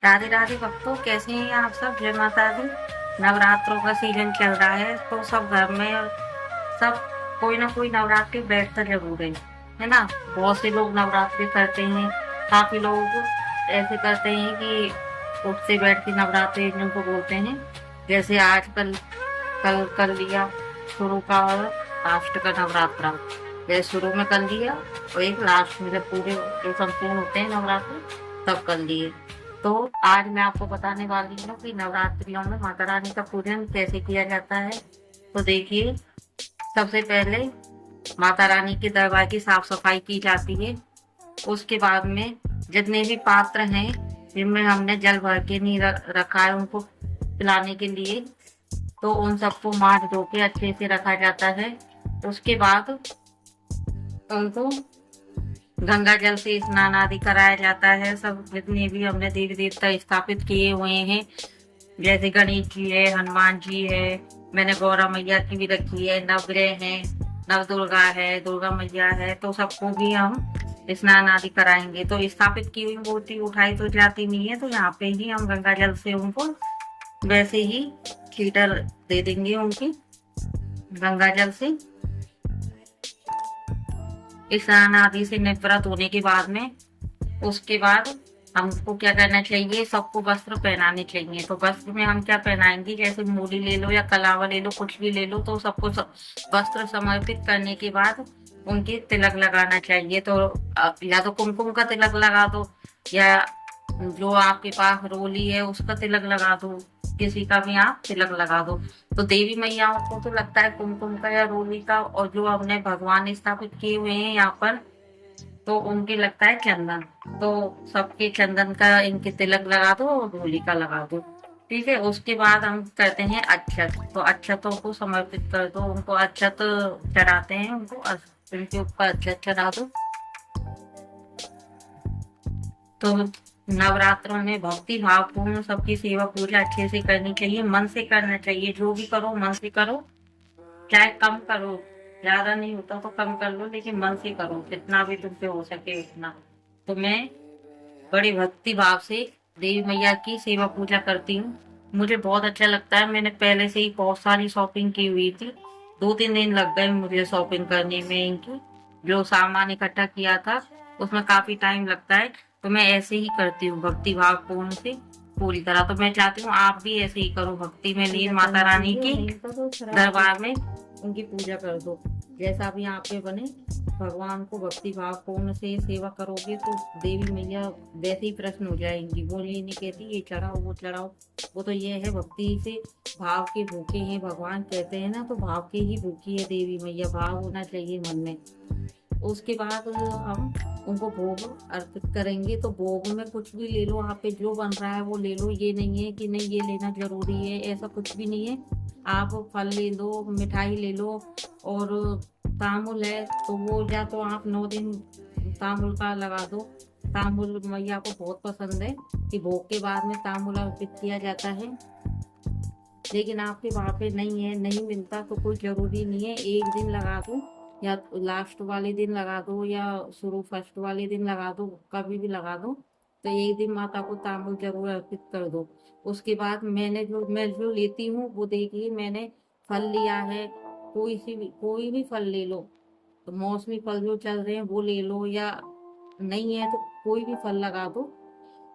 राधे राधे भक्तों, कैसे हैं आप सब? जय माता दी। नवरात्रों का सीजन चल रहा है तो सब घर में सब कोई ना कोई नवरात्रि बैठता जरूर है ना। बहुत से लोग नवरात्रि करते हैं। काफी लोग ऐसे करते हैं कि उठते बैठ के नवरात्रि जिनको बोलते हैं। जैसे आज कल कल कर लिया शुरू का, और लास्ट का नवरात्रा जैसे शुरू में कर लिया, और एक लास्ट में जब पूरे जो संपूर्ण होते हैं नवरात्र तब कर लिए। तो आज मैं आपको बताने वाली हूँ कि नवरात्रियों में माता रानी का पूजन कैसे किया जाता है। तो देखिए, सबसे पहले माता रानी के दरबार की साफ सफाई की जाती है। उसके बाद में जितने भी पात्र हैं जिनमें हमने जल भर के नहीं रखा है उनको पिलाने के लिए, तो उन सबको माथ धो के अच्छे से रखा जाता है। उसके बाद उनको गंगा जल से स्नान आदि कराया जाता है। सब जितने भी हमने देवी देवता स्थापित किए हुए हैं, जैसे गणेश जी है, हनुमान जी है, मैंने गौरा मैया की भी रखी है, नवग्रह है, नव दुर्गा है, दुर्गा मैया है, तो सबको भी हम स्नान आदि कराएंगे। तो स्थापित की हुई मूर्ति उठाई तो जाती नहीं है, तो यहाँ पे ही हम गंगा जल से उनको वैसे ही लीटर दे देंगे उनकी गंगा जल से। स्नान आदि से निवृत्त होने के बाद में उसके बाद हमको क्या करना चाहिए, सबको वस्त्र पहनाने चाहिए। तो वस्त्र में हम क्या पहनाएंगे, जैसे मूली ले लो या कलावा ले लो, कुछ भी ले लो, तो सबको वस्त्र समर्पित करने के बाद उनके तिलक लगाना चाहिए। तो या तो कुमकुम का तिलक लगा दो, या जो आपके पास रोली है उसका तिलक लगा दो, किसी का भी आप तिलक लगा दो। तो देवी मैयाओं को तो लगता है कुमकुम का या रोली का, और जो हमने भगवान स्थापित किए हुए हैं यहाँ पर तो उनके लगता है चंदन। तो सबके चंदन का इनके तिलक लगा दो और रोली का लगा दो। ठीक है, उसके बाद हम करते हैं अक्षत। तो अक्षतों को समर्पित कर दो, उनको अक्षत चढ़ाते हैं, उनको उनके ऊपर अक्षत चढ़ा दो। तो नवरात्रों में भक्ति भावपूर्ण सबकी सेवा पूजा अच्छे से करनी चाहिए, मन से करना चाहिए। जो भी करो मन से करो, चाहे कम करो, ज्यादा नहीं होता तो कम कर लो, लेकिन मन से करो जितना भी तुमसे हो सके उतना। तो मैं बड़े भक्ति भाव से देवी मैया की सेवा पूजा करती हूँ। मुझे बहुत अच्छा लगता है। मैंने पहले से ही बहुत सारी शॉपिंग की हुई थी। 2-3 दिन लग गए मुझे शॉपिंग करने में। इनकी जो सामान इकट्ठा किया था उसमें काफी टाइम लगता है। तो मैं ऐसे ही करती हूँ भक्ति भाव पूर्ण से पूरी तरह। तो मैं चाहती हूँ आप भी ऐसे ही करो, भक्ति में लीन माता रानी की दरबार में उनकी पूजा कर दो। जैसा भी आप पे बने, भगवान को भक्ति भाव पूर्ण से सेवा करोगे तो देवी मैया वैसे ही प्रश्न हो जाएंगी। वो ये नहीं कहती ये चढ़ाओ वो चढ़ाओ, वो तो ये है भक्ति से भाव के भूखे हैं भगवान, कहते हैं ना, तो भाव के ही भूखी है देवी मैया। भाव होना चाहिए मन में। उसके बाद हम उनको भोग अर्पित करेंगे। तो भोग में कुछ भी ले लो, आप पे जो बन रहा है वो ले लो। ये नहीं है कि नहीं ये लेना जरूरी है, ऐसा कुछ भी नहीं है। आप फल ले लो, मिठाई ले लो, और तामुल है तो वो, या तो आप 9 दिन तामुल का लगा दो। तामुल मैया को बहुत पसंद है कि भोग के बाद में तामुल अर्पित किया जाता है। लेकिन आपके वहाँ पे नहीं है, नहीं मिलता, तो कोई जरूरी नहीं है। एक दिन लगा दो, या लास्ट वाले दिन लगा दो, या शुरू फर्स्ट वाले दिन लगा दो, कभी भी लगा दो। तो एक दिन माता को तांबुल जरूर अर्पित कर दो। उसके बाद मैं जो लेती हूँ वो देखिए, मैंने फल लिया है। कोई भी फल ले लो। तो मौसमी फल जो चल रहे हैं वो ले लो, या नहीं है तो कोई भी फल लगा दो।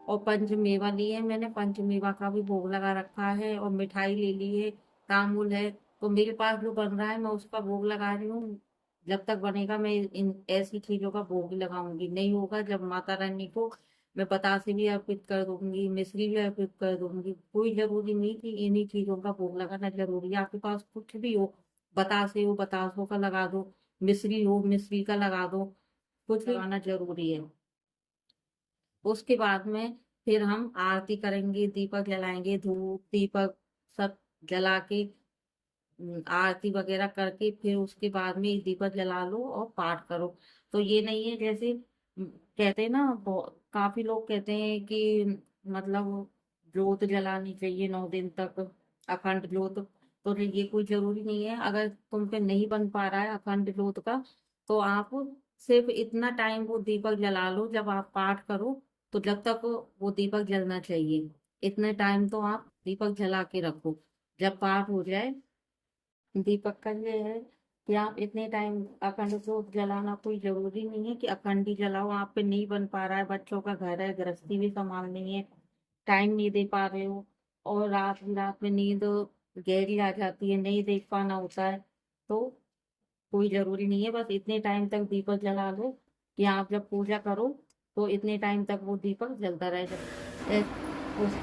और पंचमेवा ली है मैंने, पंचमेवा का भी भोग लगा रखा है, और मिठाई ले ली है, तांबुल है। तो मेरे पास जो बन रहा है मैं उसका भोग लगा रही हूँ। जब तक बनेगा मैं इन ऐसी चीजों का भोग लगाऊंगी। नहीं होगा जब माता रानी को मैं बतासे भी अर्पित कर दूंगी, मिश्री भी अर्पित कर दूंगी। कोई जरूरी नहीं कि इन्हीं चीजों का भोग लगाना जरूरी है। आपके पास कुछ भी हो, बतासे हो बतासों का लगा दो, मिश्री हो मिश्री का लगा दो, कुछ भी लगाना जरूरी है। उसके बाद में फिर हम आरती करेंगे, दीपक जलाएंगे, धूप दीपक सब जला के आरती वगैरह करके फिर उसके बाद में दीपक जला लो और पाठ करो। तो ये नहीं है जैसे कहते हैं ना, काफी लोग कहते हैं कि मतलब जोत जलानी चाहिए 9 दिन तक, अखंड जोत। तो ये कोई जरूरी नहीं है। अगर तुम पे नहीं बन पा रहा है अखंड जोत का, तो आप सिर्फ इतना टाइम वो दीपक जला लो जब आप पाठ करो, तो जब तक वो दीपक जलना चाहिए इतने टाइम तो आप दीपक जला के रखो। जब पाठ हो जाए, दीपक का ये है कि आप इतने टाइम अखंड ज्योत जलाना, कोई जरूरी नहीं है कि अखंड ही जलाओ। आप पे नहीं बन पा रहा है, बच्चों का घर है, गृहस्थी भी संभालनी है, टाइम नहीं दे पा रहे हो, और रात में नींद गहरी आ जाती है, नहीं देख पाना होता है, तो कोई जरूरी नहीं है। बस इतने टाइम तक दीपक जला लो कि आप जब पूजा करो तो इतने टाइम तक वो दीपक जलता रहे। जब उस